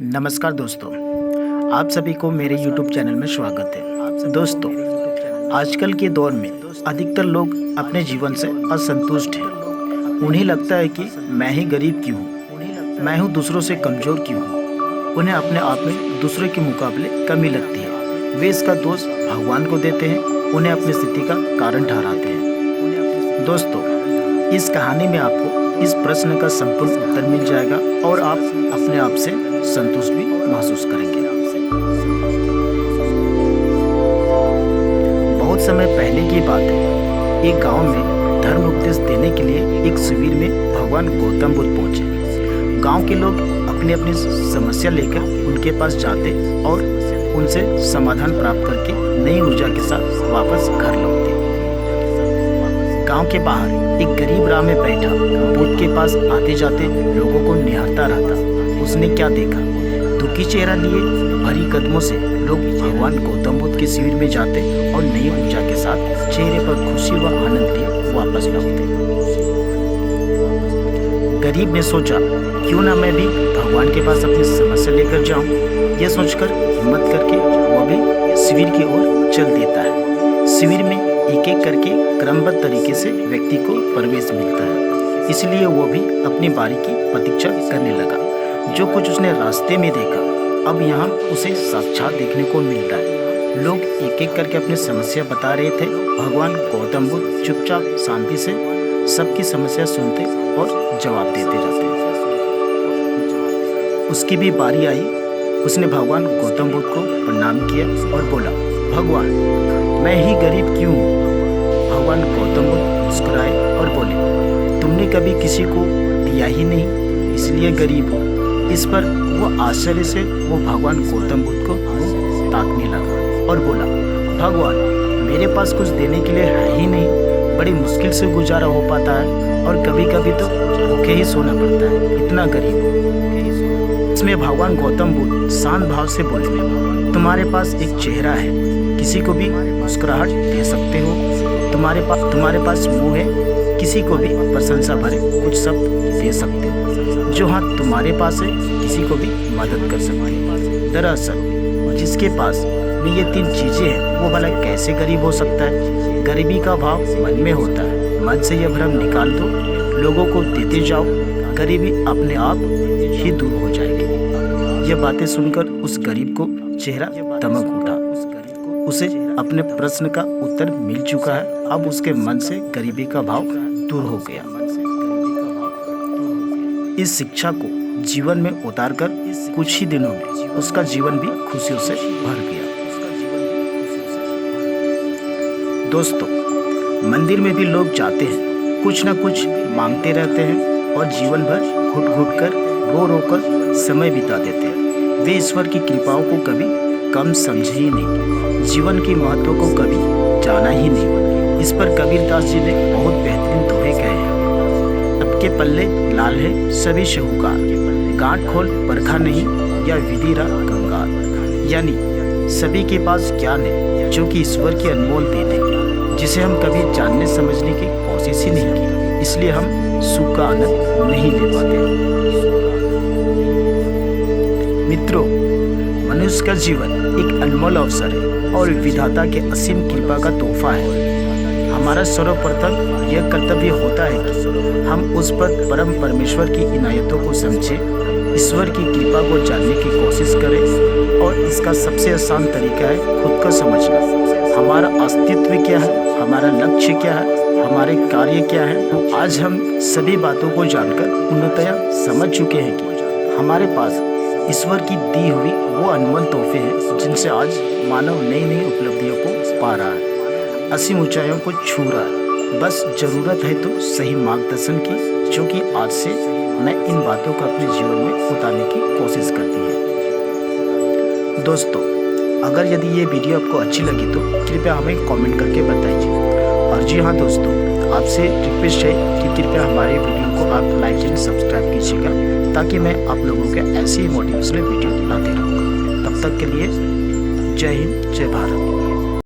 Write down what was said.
नमस्कार दोस्तों, आप सभी को मेरे YouTube चैनल में स्वागत है। दोस्तों, आजकल के दौर में अधिकतर लोग अपने जीवन से असंतुष्ट हैं। उन्हें लगता है कि मैं ही गरीब क्यों हूँ, मैं हूँ दूसरों से कमज़ोर क्यों हूँ। उन्हें अपने आप में दूसरों के मुकाबले कमी लगती है। वे इसका दोष भगवान को देते हैं, उन्हें अपनी स्थिति का कारण ठहराते हैं। दोस्तों, इस कहानी में आपको इस प्रश्न का संपूर्ण उत्तर मिल जाएगा और आप अपने आप से संतुष्ट भी महसूस करेंगे। बहुत समय पहले की बात है, एक गांव में धर्म उपदेश देने के लिए एक शिविर में भगवान गौतम बुद्ध पहुंचे। गांव के लोग अपनी अपनी समस्या लेकर उनके पास जाते और उनसे समाधान प्राप्त करके नई ऊर्जा के साथ वापस घर लौटते। गांव के बाहर एक गरीब राह में बैठा बुद्ध के पास आते जाते लोगों को निहारता रहता। उसने क्या देखा? दुखी चेहरा लिए भरी कदमों से लोग भगवान गौतम बुद्ध के शिविर में जाते और नई ऊर्जा के साथ चेहरे पर खुशी व आनंद लिए वापस लौटते। गरीब ने सोचा, क्यों ना मैं भी भगवान के पास अपनी समस्या लेकर जाऊं। यह सोचकर हिम्मत करके वह भी शिविर की ओर चल देता है। शिविर में एक एक करके क्रमबद्ध तरीके से व्यक्ति को प्रवेश मिलता है, इसलिए वो भी अपनी बारी की प्रतीक्षा करने लगा। जो कुछ उसने रास्ते में देखा, अब यहाँ उसे साक्षात देखने को मिल रहा है। लोग एक एक करके अपनी समस्या बता रहे थे। भगवान गौतम बुद्ध चुपचाप शांति से सबकी समस्या सुनते और जवाब देते जाते। उसकी भी बारी आई। उसने भगवान गौतम बुद्ध को प्रणाम किया और बोला, भगवान, मैं ही गरीब क्यों हूँ? भगवान गौतम बुद्ध मुस्कुराए और बोले, तुमने कभी किसी को दिया ही नहीं, इसलिए गरीब हो। इस पर वो आश्चर्य से वो भगवान गौतम बुद्ध को ताकने लगा और बोला, भगवान, मेरे पास कुछ देने के लिए है ही नहीं, बड़ी मुश्किल से गुजारा हो पाता है और कभी कभी तो भूखे ही सोना पड़ता है, इतना गरीब हो। इसमें भगवान गौतम बुद्ध शांत भाव से बोले, तुम्हारे पास एक चेहरा है, किसी को भी मुस्कुराहट दे सकते हो। तुम्हारे पास मुंह है, किसी को भी प्रशंसा भरे कुछ शब्द दे सकते हो। जो हाथ तुम्हारे पास है, किसी को भी मदद कर सकते हो। दरअसल जिसके पास में ये तीन चीजें हैं, वो भला कैसे गरीब हो सकता है? गरीबी का भाव मन में होता है। मन से यह भ्रम निकाल दो, लोगों को देते जाओ, गरीबी अपने आप ही दूर हो जाएगी। यह बातें सुनकर उस गरीब को चेहरा दमक उठा। उसे अपने प्रश्न का उत्तर मिल चुका है। अब उसके मन से गरीबी का भाव दूर हो गया। इस शिक्षा को जीवन में उतारकर कुछ ही दिनों में उसका जीवन भी खुशियों से भर गया। दोस्तों, मंदिर में भी लोग जाते हैं, कुछ न कुछ मांगते रहते हैं और जीवन भर घुट घुट कर रो रो कर समय बिता देते हैं। वे ईश्वर की कृपाओं को कभी कम समझे ही नहीं, जीवन की महत्व को कभी जाना ही नहीं। इस पर कबीरदास जी ने बहुत बेहतरीन दोहे कहे हैं, सबके पल्ले लाल है सभी शाहूकार, गांठ खोल परखा नहीं या विधिरा कंगाल। यानी सभी के पास ज्ञान है जो कि ईश्वर की अनमोल देन है, जिसे हम कभी जानने समझने की कोशिश ही नहीं की, इसलिए हम सुख का आनंद नहीं ले पाते। मित्रों, मनुष्य का जीवन एक अनमोल अवसर है और विधाता के असीम कृपा का तोहफा है। हमारा सर्वप्रथम यह कर्तव्य होता है कि हम उस पर परम परमेश्वर की इनायतों को समझें, ईश्वर की कृपा को जानने की कोशिश करें। और इसका सबसे आसान तरीका है खुद को समझना। हमारा अस्तित्व क्या है, हमारा लक्ष्य क्या है, हमारे कार्य क्या है। आज हम सभी बातों को जानकर पूर्णतया समझ चुके हैं कि हमारे पास ईश्वर की दी हुई वो अनमोल तोहफे हैं जिनसे आज मानव नई नई उपलब्धियों को पा रहा है, असीम ऊंचाइयों को छू रहा है। बस जरूरत है तो सही मार्गदर्शन की, जो कि आज से मैं इन बातों को अपने जीवन में उतारने की कोशिश करती है। दोस्तों, अगर यदि ये वीडियो आपको अच्छी लगी तो कृपया हमें कमेंट करके बताइए। और जी हाँ दोस्तों, आपसे रिक्वेस्ट है कि कृपया हमारे वीडियो को आप लाइक एंड सब्सक्राइब कीजिएगा, ताकि मैं आप लोगों के ऐसी मोटिवेशनल वीडियो लाते रहूँगा। तब तक के लिए जय हिंद, जय भारत।